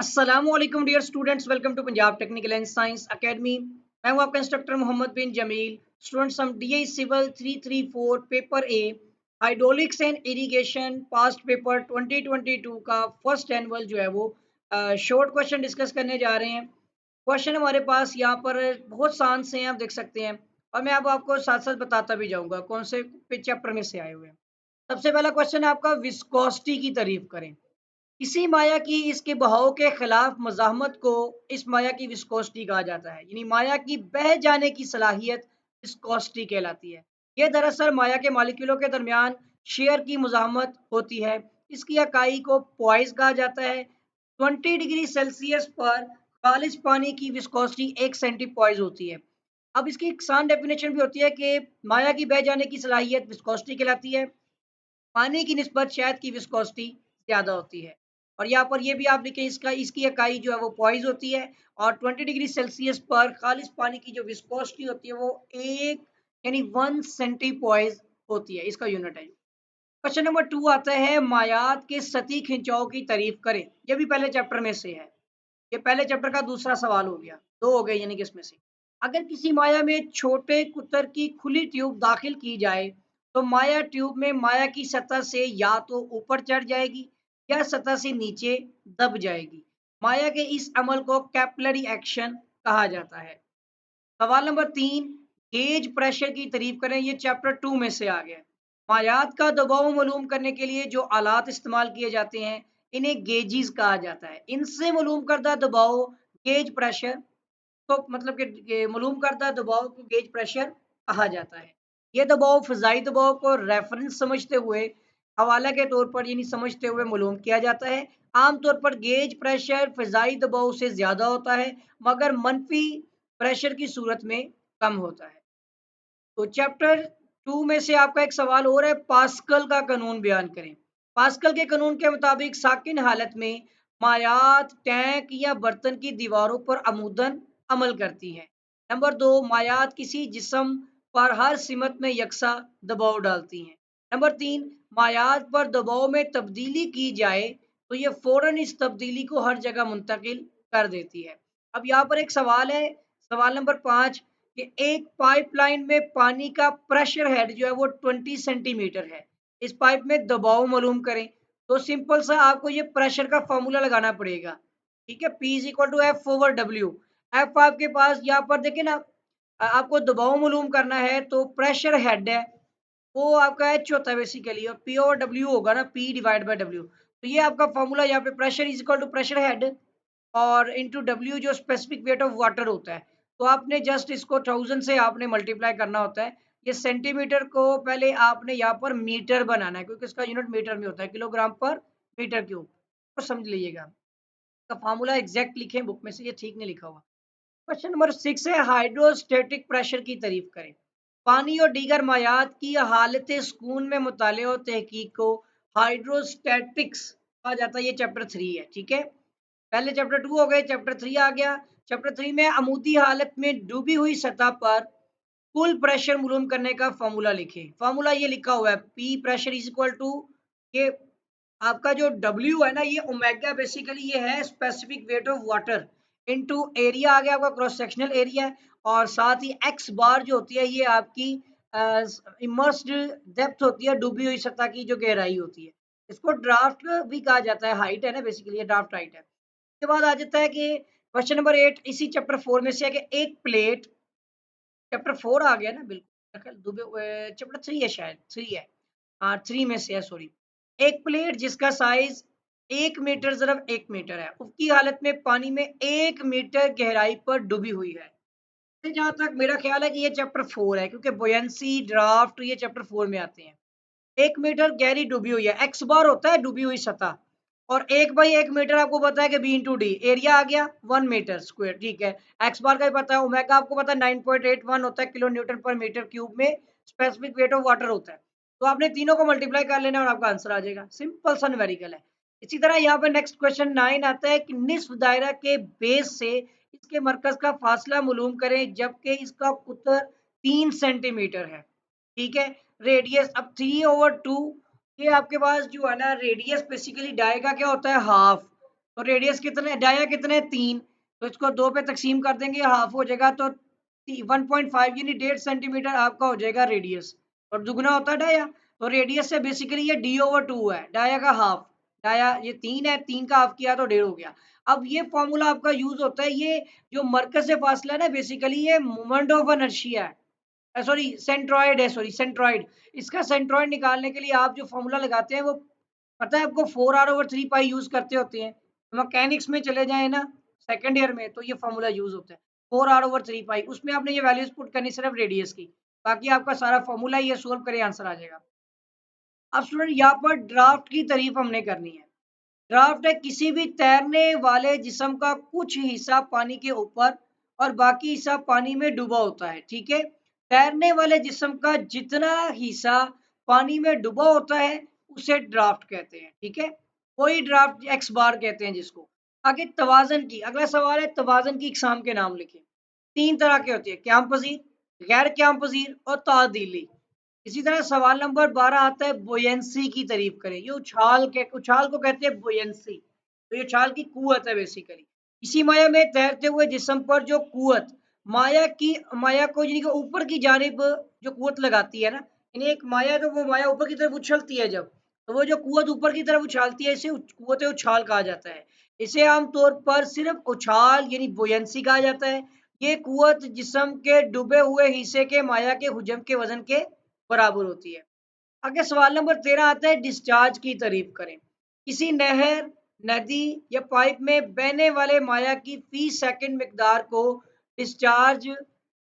अस्सलामुअलैकुम dear students, welcome to Punjab technical and science academy. मैं हूं आपका इंस्ट्रक्टर मोहम्मद बिन जमील। स्टूडेंट्स, हम DI civil 334 paper A hydraulics and irrigation past paper 2022 का first annual जो है वो शॉर्ट क्वेश्चन डिस्कस करने जा रहे हैं। क्वेश्चन हमारे पास यहाँ पर बहुत सान से हैं, आप देख सकते हैं। और मैं अब आपको साथ साथ बताता भी जाऊंगा कौन से चैप्टर में से आए हुए हैं। सबसे पहला क्वेश्चन है आपका, विस्कोसिटी की तारीफ करें। किसी माया की इसके बहाव के खिलाफ मज़ाहमत को इस माया की विस्कोसिटी कहा जाता है। यानी माया की बह जाने की सलाहियत विस्कोसिटी कहलाती है। यह दरअसल माया के मॉलिक्यूलों के दरमियान शेयर की मज़ाहमत होती है। इसकी इकाई को पॉइज कहा जाता है। 20 डिग्री सेल्सियस पर खालिज पानी की विस्कोसिटी 1 सेंटीपॉइज होती है। अब इसकी एक आसान डेफिनेशन भी होती है कि माया की बह जाने की सलाहियत विस्कोसिटी कहलाती है। पानी की निस्बत शहद की विस्कोसिटी ज़्यादा होती है। और यहाँ पर ये भी आप लिखें, इसका इसकी इकाई जो है वो पॉइज होती है। और 20 डिग्री सेल्सियस पर खालिज पानी की जो विस्कोसिटी होती है वो एक यानी 1 सेंटीपॉइज होती है, इसका यूनिट है। क्वेश्चन नंबर 2 आता है, मायात के सती खिंचाव की तारीफ करें। ये भी पहले चैप्टर में से है। ये पहले चैप्टर का दूसरा सवाल हो गया, दो हो गए यानी कि इसमें से। अगर किसी माया में छोटे कुतर की खुली ट्यूब दाखिल की जाए तो माया ट्यूब में माया की सतह से या तो ऊपर चढ़ जाएगी या सतह से नीचे दब जाएगी। माया के इस अमल को कैपिलरी एक्शन कहा जाता है। सवाल नंबर 3, गेज प्रेशर की तारीफ करें। ये चैप्टर 2 में से आ गया। मायात का दबाव मालूम करने के लिए जो आलात इस्तेमाल किए जाते हैं इन्हें गेजेस कहा जाता है। इनसे मालूम करदा दबाव गेज प्रेशर तो मतलब कि मालूम करदा दबाव को गेज प्रेशर कहा जाता है। ये दबाव फ़िज़ाई दबाव को रेफरेंस समझते हुए हवाला के तौर पर यानी समझते हुए मालूम किया जाता है। आमतौर पर गेज प्रेशर फ़िज़ाई दबाव से ज़्यादा होता है मगर मनफी प्रेशर की सूरत में कम होता है। तो चैप्टर 2 में से आपका एक सवाल और है, पास्कल का कानून बयान करें। पास्कल के कानून के मुताबिक साकिन हालत में मायात टैंक या बर्तन की दीवारों पर अमूदन अमल करती हैं। नंबर 2, मायात किसी जिस्म पर हर सिमत में यकसा दबाव डालती हैं। नंबर 3, मायात पर दबाव में तब्दीली की जाए तो ये फौरन इस तब्दीली को हर जगह मुंतकिल कर देती है। अब यहाँ पर एक सवाल है, सवाल नंबर 5, कि एक पाइपलाइन में पानी का प्रेशर हेड जो है वो 20 सेंटीमीटर है। इस पाइप में दबाव मालूम करें। तो सिंपल सा आपको ये प्रेशर का फॉर्मूला लगाना पड़ेगा। ठीक है, P is equal to F over W. F आपके पास यहाँ पर देखिए ना, आपको दबाव मालूम करना है तो प्रेशर हेड है वो आपका एच होता है बेसिकली, और पी ओवर डब्ल्यू होगा ना, पी डिवाइड बाय डब्ल्यू। तो ये आपका फॉर्मूला यहाँ पे, pressure is equal to pressure head और इंटू डब्ल्यू जो स्पेसिफिक वेट ऑफ वाटर होता है। तो आपने जस्ट इसको 1000 से आपने मल्टीप्लाई करना होता है। ये सेंटीमीटर को पहले आपने यहाँ पर मीटर बनाना है क्योंकि इसका यूनिट मीटर में होता है, किलोग्राम पर मीटर क्यूब। तो समझ लीजिएगा, इसका फार्मूला एग्जैक्ट लिखें बुक में से, ये ठीक नहीं लिखा हुआ। क्वेश्चन नंबर 6 है, हाइड्रोस्टेटिक प्रेशर की तारीफ करें। पानी और दीगर मायात की हालत सुकून में मुताले और तहकीक को हाइड्रोस्टैटिक्स कहा जाता है। ये चैप्टर 3 है। ठीक है, पहले चैप्टर 2 हो गए, चैप्टर 3 आ गया। चैप्टर 3 में अमूदी हालत में डूबी हुई सतह पर कुल प्रेशर मालूम करने का फॉर्मूला लिखें। फॉर्मूला ये लिखा हुआ है, P pressure is equal to, ये आपका जो डब्ल्यू है ना, ये ओमेगा बेसिकली ये है specific weight of water into area आ गया आपका, क्रॉस सेक्शनल एरिया है। और साथ ही एक्स बार जो होती है ये आपकी इमर्स्ड डेप्थ होती है, डूबी हुई सतह की जो गहराई होती है। इसको ड्राफ्ट भी कहा जाता है, हाइट है ना बेसिकली, ये ड्राफ्ट हाइट है। उसके बाद आ जाता है कि क्वेश्चन नंबर 8 इसी चैप्टर 4 में से है कि एक प्लेट, चैप्टर 4 आ गया ना बिल्कुल, दुबे चैप्टर 3 है, शायद 3 है। हाँ, 3 में से है, सॉरी। एक प्लेट जिसका साइज 1 मीटर ज़रब 1 मीटर है, उसकी हालत में पानी में 1 मीटर गहराई पर डूबी हुई है। जहाँ तक मेरा ख्याल है कि ये चैप्टर 4 है क्योंकि बुयंसी, ड्राफ्ट ये चैप्टर 4 में आते हैं। 1 मीटर गहरी डूबी हुई है, एक्स बार होता है डूबी हुई सतह, और 1 बाई 1 मीटर आपको पता है कि बी इंटू डी, एरिया आ गया 1 मीटर स्क्वायर। ठीक है, एक्स बार का भी पता है, ओमेगा आपको पता है 9.81 होता है किलो न्यूटन पर मीटर क्यूब में स्पेसिफिक वेट ऑफ वाटर होता है। तो आपने तीनों को मल्टीप्लाई कर लेना और आपका आंसर आ जाएगा, सिंपल सा न्यूमेरिकल है। इसी तरह यहाँ पे नेक्स्ट क्वेश्चन 9 आता है कि निस्फ दायरा के बेस से इसके मरकज का फासला मालूम करें जबकि इसका कुतर 3 सेंटीमीटर है। ठीक है, रेडियस अब 3/2, ये आपके पास जो है ना रेडियस बेसिकली डाई का क्या होता है, हाफ। तो रेडियस कितने, डाया कितने 3, तो इसको 2 पे तकसीम कर देंगे, हाफ हो जाएगा, तो 1.5 यानी 1.5 सेंटीमीटर आपका हो जाएगा रेडियस, और दुगना होता है डाया। तो रेडियस से बेसिकली ये d/2 है, डाया का हाफ, डाया ये 3 है, 3 का हाफ किया तो 1.5 हो गया। अब ये फॉर्मूला आपका यूज होता है, ये जो मरकज से फासला है ना, बेसिकली ये मोमेंट ऑफ इनर्शिया है, सॉरी सेंट्रॉइड है, सॉरी सेंट्रॉइड। इसका सेंट्रॉइड निकालने के लिए आप जो फॉर्मूला लगाते हैं वो पता है आपको, 4r/3 पाई यूज करते होते हैं। मैकेनिक्स में चले जाए ना सेकंड ईयर में, तो ये फॉर्मूला यूज होता है 4r/3 पाई, उसमें आपने ये वैल्यूज पुट करनी सिर्फ रेडियस की, बाकी आपका सारा फॉर्मूला ये सोल्व करे आंसर आ जाएगा। अब स्टूडेंट यहाँ पर ड्राफ्ट की तारीफ हमने करनी है। ड्राफ्ट है किसी भी तैरने वाले जिस्म का कुछ हिस्सा पानी के ऊपर और बाकी हिस्सा पानी में डूबा होता है, ठीक है। तैरने वाले जिस्म का जितना हिस्सा पानी में डूबा होता है उसे ड्राफ्ट कहते हैं, ठीक है। कोई ड्राफ्ट एक्स बार कहते हैं जिसको। आगे तवाजन की, अगला सवाल है तवाजन की इकसाम के नाम लिखें। 3 तरह के होती है, क्याम पजीर, गैर क्याम पजीर और तादीली। इसी तरह सवाल नंबर 12 आता है बोयंसी की तारीफ करें। ये उछाल को कहते हैं बोयंसी, तो ये उछाल की कुवत है बेसिकली। इसी माया में तैरते हुए जिस्म पर जो कुवत माया को यानी कि ऊपर की जानिब जो कुवत लगाती है ना, यानी एक माया, तो वो माया ऊपर की तरफ उछलती है जब, तो वो जो कुवत ऊपर की तरफ उछालती है इसे कुवत उछाल कहा जाता है। इसे आमतौर पर सिर्फ उछाल यानी बोयंसी कहा जाता है। ये कुवत जिस्म के डूबे हुए हिस्से के माया के हुजम के वजन के बराबर होती है। आगे सवाल नंबर 13 आता है डिस्चार्ज की तारीफ करें। किसी नहर, नदी या पाइप में बहने वाले माया की फी सेकंड मिकदार को डिस्चार्ज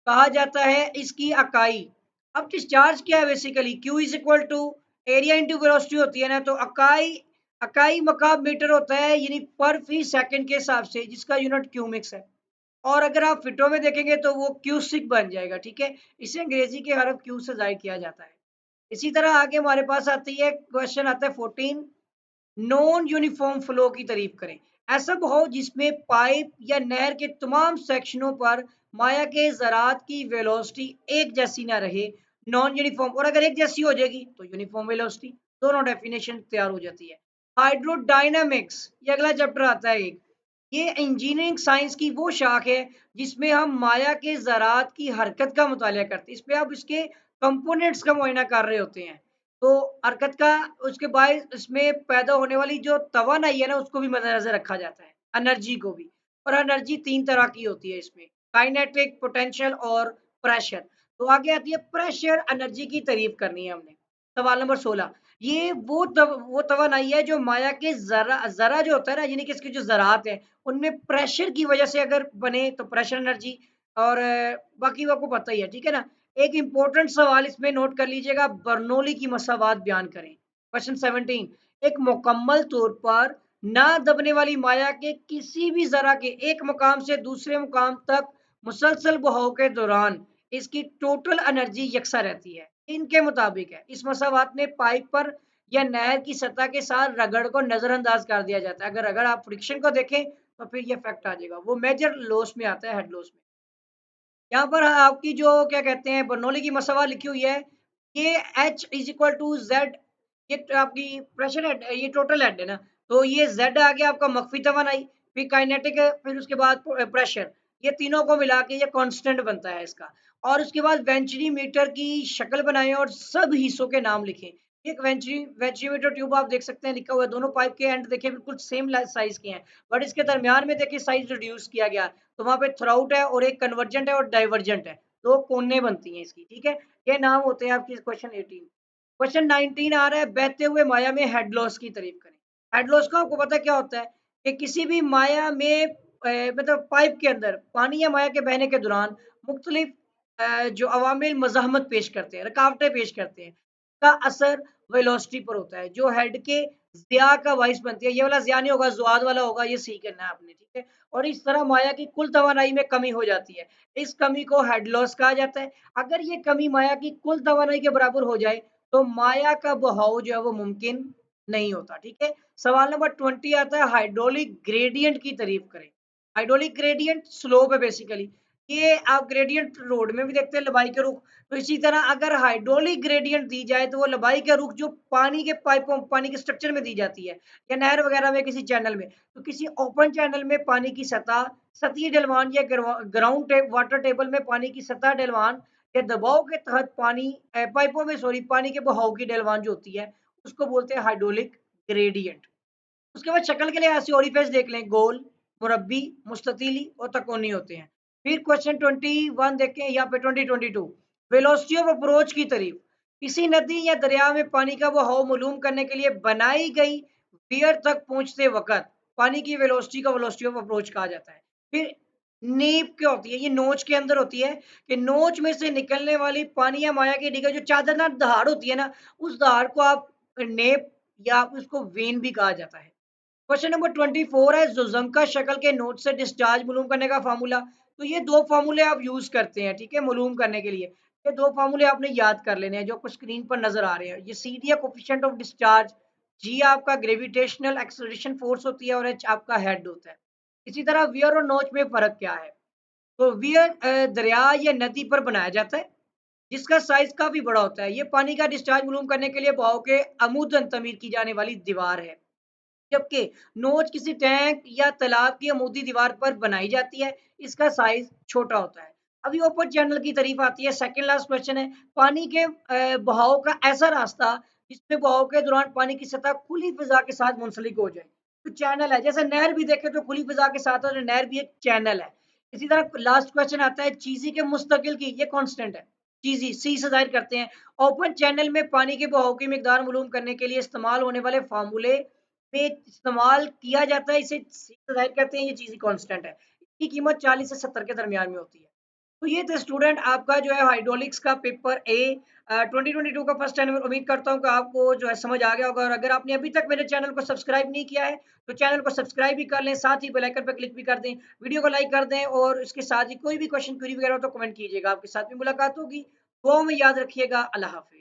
कहा जाता है, इसकी अकाई। अब डिस्चार्ज क्या है basically, Q is equal to area into velocity होती है ना, तो अकाई अकाई मकाब मीटर होता है, यानी पर फी सेकंड के हिसाब से, जिसका यूनिट क्यूमिक्स है। और अगर आप फिटो में देखेंगे तो वो क्यूसिक बन जाएगा, ठीक है। इसे अंग्रेजी के हरफ क्यू से जाहिर किया जाता है। इसी तरह आगे हमारे पास आती है, क्वेश्चन आता है 14, नॉन यूनिफॉर्म फ्लो की तारीफ करें। ऐसा बहाव जिसमें पाइप या नहर के तमाम सेक्शनों पर माया के ज़रात की वेलोसिटी एक जैसी ना रहे, नॉन यूनिफॉर्म, और अगर एक जैसी हो जाएगी तो यूनिफॉर्म वेलोसिटी। दोनों डेफिनेशन तैयार हो जाती है। हाइड्रोडायनामिक्स, ये अगला चैप्टर आता है एक। ये इंजीनियरिंग साइंस की वो शाख है जिसमें हम माया के ज़रात की हरकत का मुताला करते हैं। इसमें आप इसके कंपोनेंट्स का मुआयना कर रहे होते हैं, तो हरकत का, उसके बाद इसमें पैदा होने वाली जो तवानाई है ना, उसको भी मद्देनजर रखा जाता है, एनर्जी को भी। और एनर्जी 3 तरह की होती है इसमें, काइनेटिक, पोटेंशियल और प्रेशर। तो आगे आती है प्रेशर एनर्जी की तारीफ करनी है हमने। सवाल नंबर 16, ये वो तवानाई है जो माया के जरा जरा जो होता है ना, यानी कि इसके जो ज़रात हैं उनमें प्रेशर की वजह से अगर बने तो प्रेशर एनर्जी, और बाकी आपको पता ही है, ठीक है ना। एक इंपॉर्टेंट सवाल इसमें नोट कर लीजिएगा, बर्नौली की मसावात बयान करें। क्वेश्चन 17, एक मुकम्मल तौर पर ना दबने वाली माया के किसी भी जरा के एक मुकाम से दूसरे मुकाम तक मुसलसल बहाव के दौरान इसकी टोटल एनर्जी यकसा रहती है, इनके मुताबिक है। इस मसावात में पाइप पर या नहर की सतह के साथ रगड़ को नजरअंदाज कर दिया जाता है। अगर आप फ्रिक्शन को देखें तो फिर ये फैक्ट आ जाएगा, वो मेजर लॉस में आता है, हेड लॉस में। यहाँ पर आपकी जो क्या कहते हैं बर्नौली की मसवा लिखी हुई है, ये H is equal to Z, ये आपकी प्रेशर हेड, ये टोटल हेड है ना, तो ये जेड आ गया आपका मख्फी तवानाई, फिर काइनेटिक है, फिर उसके बाद प्रेशर, ये तीनों को मिला के ये कांस्टेंट बनता है इसका। और उसके बाद वेंचुरी मीटर की शक्ल बनाएं और सब हिस्सों के नाम लिखें। एक वेंचुरीमीटर ट्यूब आप देख सकते हैं लिखा हुआ है, दोनों पाइप के एंड देखें बिल्कुल सेम साइज के हैं, बट इसके दरमियान में देखिए साइज रिड्यूस किया गया, तो वहां पे थ्राउट है और एक कन्वर्जेंट है और डाइवर्जेंट है, दो कोने बनती हैं इसकी, ठीक है। ये नाम होते हैं आपकी। क्वेश्चन 18, क्वेश्चन 19 आ रहा है, बहते हुए माया में हेड लॉस की तारीफ करें। हेड लॉस का आपको पता क्या होता है कि किसी भी माया में मतलब पाइप के अंदर पानी या माया के बहने के दौरान मुख्तलिफ जो अवामिल मज़ाहमत पेश करते हैं, रुकावटें पेश करते हैं, का असर वेलोसिटी पर होता है, जो हेड के ज़िया का बाइस बनती है। ये वाला ज़िया नहीं होगा, ज़ुआद वाला होगा, ये सी करना है आपने, ठीक है। और इस तरह माया की कुल तवानाई में कमी हो जाती है, इस कमी को हेड लॉस कहा जाता है। अगर ये कमी माया की कुल तवानाई के बराबर हो जाए तो माया का बहाव जो है वो मुमकिन नहीं होता, ठीक है। सवाल नंबर 20 आता है, हाइड्रोलिक ग्रेडियंट की तारीफ करें। हाइड्रोलिक ग्रेडियंट स्लोप है बेसिकली। ये आप ग्रेडियंट रोड में भी देखते हैं लंबाई के रुख। तो इसी तरह अगर हाइड्रोलिक ग्रेडियंट दी जाए तो वो लंबाई के रुख जो पानी के पाइपों पानी के स्ट्रक्चर में दी जाती है या नहर वगैरह में किसी चैनल में, तो किसी ओपन चैनल में पानी की सतह सतही ढलवान या ग्राउंड वाटर टेबल में पानी की सतह ढलवान या दबाव के तहत पानी पाइपों में सॉरी पानी के बहाव की ढलवान जो होती है उसको बोलते हैं हाइड्रोलिक ग्रेडियंट। उसके बाद शक्ल के लिए ऐसे ओरिफिस देख लें, गोल, मुरब्बी, मुस्ततीली और तकोनी होते हैं। फिर क्वेश्चन 21 देखें यहाँ पे 2022 वेलोसिटी ऑफ अप्रोच की तारीफ। किसी नदी या दरिया में पानी का बहाव मालूम करने के लिए बनाई गई वियर तक पहुंचते वक्त पानी की वेलोसिटी का वेलोसिटी ऑफ अप्रोच कहा जाता है। फिर नीब क्या होती है, ये नोच के अंदर होती है कि नोच में से निकलने वाली पानी या माया की डिगा जो चादरदार दहाड़ होती है ना, उस दहाड़ को आप नेप या उसको वेन भी कहा जाता है। क्वेश्चन नंबर 24 है जोजंका शक्ल के नोट से डिस्चार्ज मालूम करने का फार्मूला। तो ये दो फार्मूले आप यूज करते हैं, ठीक है, मालूम करने के लिए। ये दो फार्मूले आपने याद कर लेने हैं जो आपको स्क्रीन पर नजर आ रहे हैं। ये C D coefficient of discharge, g आपका ग्रेविटेशनल एक्सेलरेशन फोर्स होती है और एच आपका हेड होता है। इसी तरह वियर और नोच में फर्क क्या है। तो वियर दरिया या नदी पर बनाया जाता है जिसका साइज काफी बड़ा होता है। ये पानी का डिस्चार्ज मालूम करने के लिए बहाव के अमुदन तमीर की जाने वाली दीवार है, जबकि नोच किसी टैंक या तालाब की अमूदी दीवार पर बनाई जाती है, इसका साइज छोटा होता है। अभी ओपन चैनल की तारीफ आती है। सेकंड लास्ट क्वेश्चन है, पानी के बहाव का ऐसा रास्ता जिसमें बहाव के दौरान पानी की सतह खुली फिजा के साथ मुंसलिक हो जाए। तो चैनल है, जैसे नहर भी देखे तो खुली फिजा के साथ है, नहर भी एक चैनल है। इसी तरह लास्ट क्वेश्चन आता है चीजी के मुस्तकिल की, ये कांस्टेंट है, चीजी सी से जाहिर करते हैं। ओपन चैनल में पानी के बहाव की मिकदार मालूम करने के लिए इस्तेमाल होने वाले फार्मूले पे इस्तेमाल किया जाता है, इसे जाहिर करते हैं, ये चीज़ कांस्टेंट है। इसकी कीमत 40 से 70 के दरमियान में होती है। तो ये थे स्टूडेंट आपका जो है हाइड्रोलिक्स का पेपर ए 2022 का फर्स्ट एनुअल। उम्मीद करता हूँ कि आपको जो है समझ आ गया होगा, और अगर आपने अभी तक मेरे चैनल को सब्सक्राइब नहीं किया है तो चैनल को सब्सक्राइब भी कर लें, साथ ही बेल आइकन पर क्लिक भी कर दें, वीडियो को लाइक कर दें, और इसके साथ ही कोई भी क्वेश्चन क्वेरी वगैरह हो तो कमेंट कीजिएगा। आपके साथ भी मुलाकात होगी। दुआओं में याद रखिएगा। अल्लाह हाफिज।